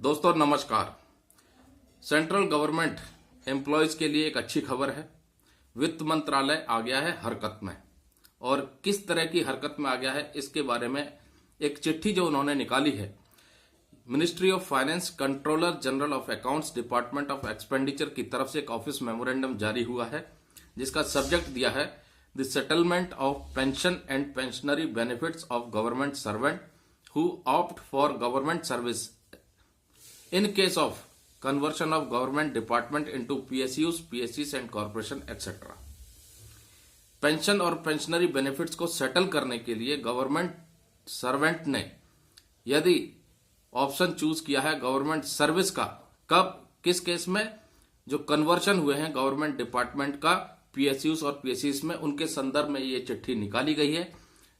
दोस्तों नमस्कार। Central government employees के लिए एक अच्छी खबर है। वित्त मंत्रालय आ गया है हरकत में, और किस तरह की हरकत में आ गया है इसके बारे में एक चिट्ठी जो उन्होंने निकाली है। Ministry of finance, controller general of accounts, department of expenditure की तरफ से एक ऑफिस मेमोरेंडम जारी हुआ है, जिसका सब्जेक्ट दिया है the settlement of pension and pensionary benefits of government servant who opt for government service in case of conversion of government department into PSUs, PSCs and corporation etc. Pension और pensionary benefits को settle करने के लिए government servant ने यदि option choose किया है government service का, कब किस केस में, जो कन्वर्शन हुए हैं गवर्नमेंट डिपार्टमेंट का पीएसयूस और पीएससीस में, उनके संदर्भ में ये चिट्ठी निकाली गई है,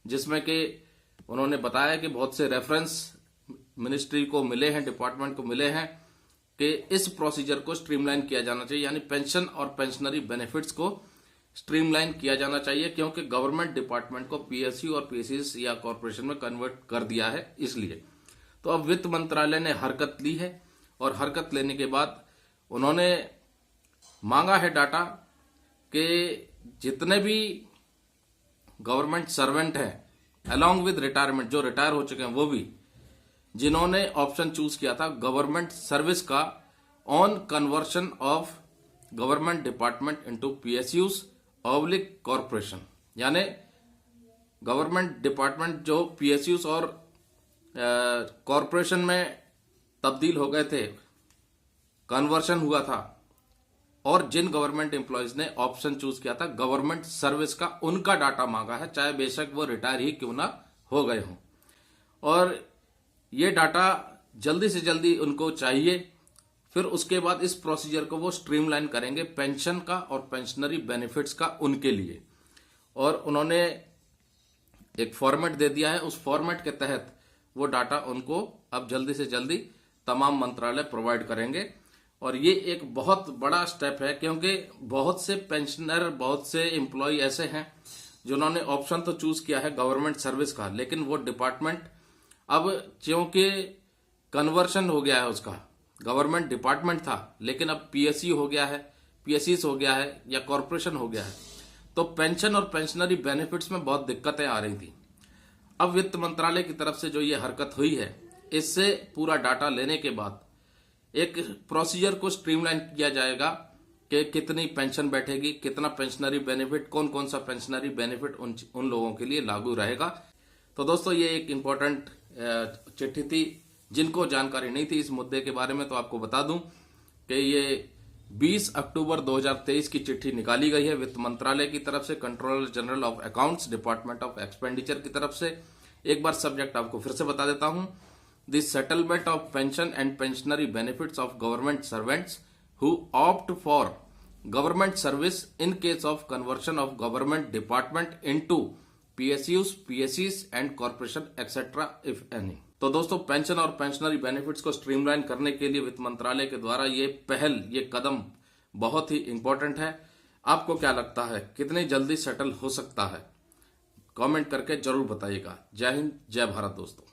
जिसमें कि उन्होंने बताया कि बहुत से रेफरेंस मिनिस्ट्री को मिले हैं, डिपार्टमेंट को मिले हैं कि इस प्रोसीजर को स्ट्रीमलाइन किया जाना चाहिए, यानी पेंशन और पेंशनरी बेनिफिट्स को स्ट्रीमलाइन किया जाना चाहिए, क्योंकि गवर्नमेंट डिपार्टमेंट को पीएसयू और पीएससीस या कॉर्पोरेशन में कन्वर्ट कर दिया है। इसलिए तो अब वित्त मंत्रालय ने हरकत ली है, और हरकत लेने के बाद उन्होंने मांगा है डाटा कि जितने भी गवर्नमेंट सर्वेंट हैं अलॉन्ग विद रिटायरमेंट, जो रिटायर हो चुके हैं वो भी, जिन्होंने ऑप्शन चूज किया था गवर्नमेंट सर्विस का on conversion of government department into PSUs oblique corporation, यानी गवर्नमेंट डिपार्टमेंट जो पीएसयूज और कॉर्पोरेशन में तब्दील हो गए थे, कन्वर्शन हुआ था, और जिन गवर्नमेंट एम्प्लॉयज ने ऑप्शन चूज किया था गवर्नमेंट सर्विस का, उनका डाटा मांगा है, चाहे बेशक वो रिटायर ही क्यों ना हो गए हों। और ये डाटा जल्दी से जल्दी उनको चाहिए। फिर उसके बाद इस प्रोसीजर को वो स्ट्रीमलाइन करेंगे पेंशन का और पेंशनरी बेनिफिट्स का उनके लिए, और उन्होंने एक फॉर्मेट दे दिया है। उस फॉर्मेट के तहत वो डाटा उनको अब जल्दी से जल्दी तमाम मंत्रालय प्रोवाइड करेंगे। और ये एक बहुत बड़ा स्टेप है, क्योंकि बहुत से पेंशनर, बहुत से एम्प्लॉय ऐसे हैं जिन्होंने ऑप्शन तो चूज किया है गवर्नमेंट सर्विस का, लेकिन वो डिपार्टमेंट अब क्योंकि कन्वर्शन हो गया है, उसका गवर्नमेंट डिपार्टमेंट था लेकिन अब पीएससी हो गया है, पीएससीस हो गया है या कॉर्पोरेशन हो गया है, तो पेंशन और पेंशनरी बेनिफिट्स में बहुत दिक्कतें आ रही थी। अब वित्त मंत्रालय की तरफ से जो ये हरकत हुई है, इससे पूरा डाटा लेने के बाद एक प्रोसीजर को स्ट्रीमलाइन किया जाएगा कि कितनी पेंशन बैठेगी, कितना पेंशनरी बेनिफिट, कौन कौन सा पेंशनरी बेनिफिट उन लोगों के लिए लागू रहेगा। तो दोस्तों ये एक इम्पोर्टेंट चिट्ठी थी। जिनको जानकारी नहीं थी इस मुद्दे के बारे में, तो आपको बता दूं कि ये 20 अक्टूबर 2023 की चिट्ठी निकाली गई है वित्त मंत्रालय की तरफ से, controller general of accounts, department of expenditure की तरफ से। एक बार सब्जेक्ट आपको फिर से बता देता हूं। The settlement of pension and pensionary benefits of government servants who opt for government service in case of conversion of government department into PSUs, PSCs and corporation etc. if any। तो दोस्तों pension और pensionary benefits को streamline करने के लिए वित्त मंत्रालय के द्वारा ये पहल, ये कदम बहुत ही इंपॉर्टेंट है। आपको क्या लगता है कितनी जल्दी सेटल हो सकता है? कमेंट करके जरूर बताइएगा। जय हिंद, जय भारत दोस्तों।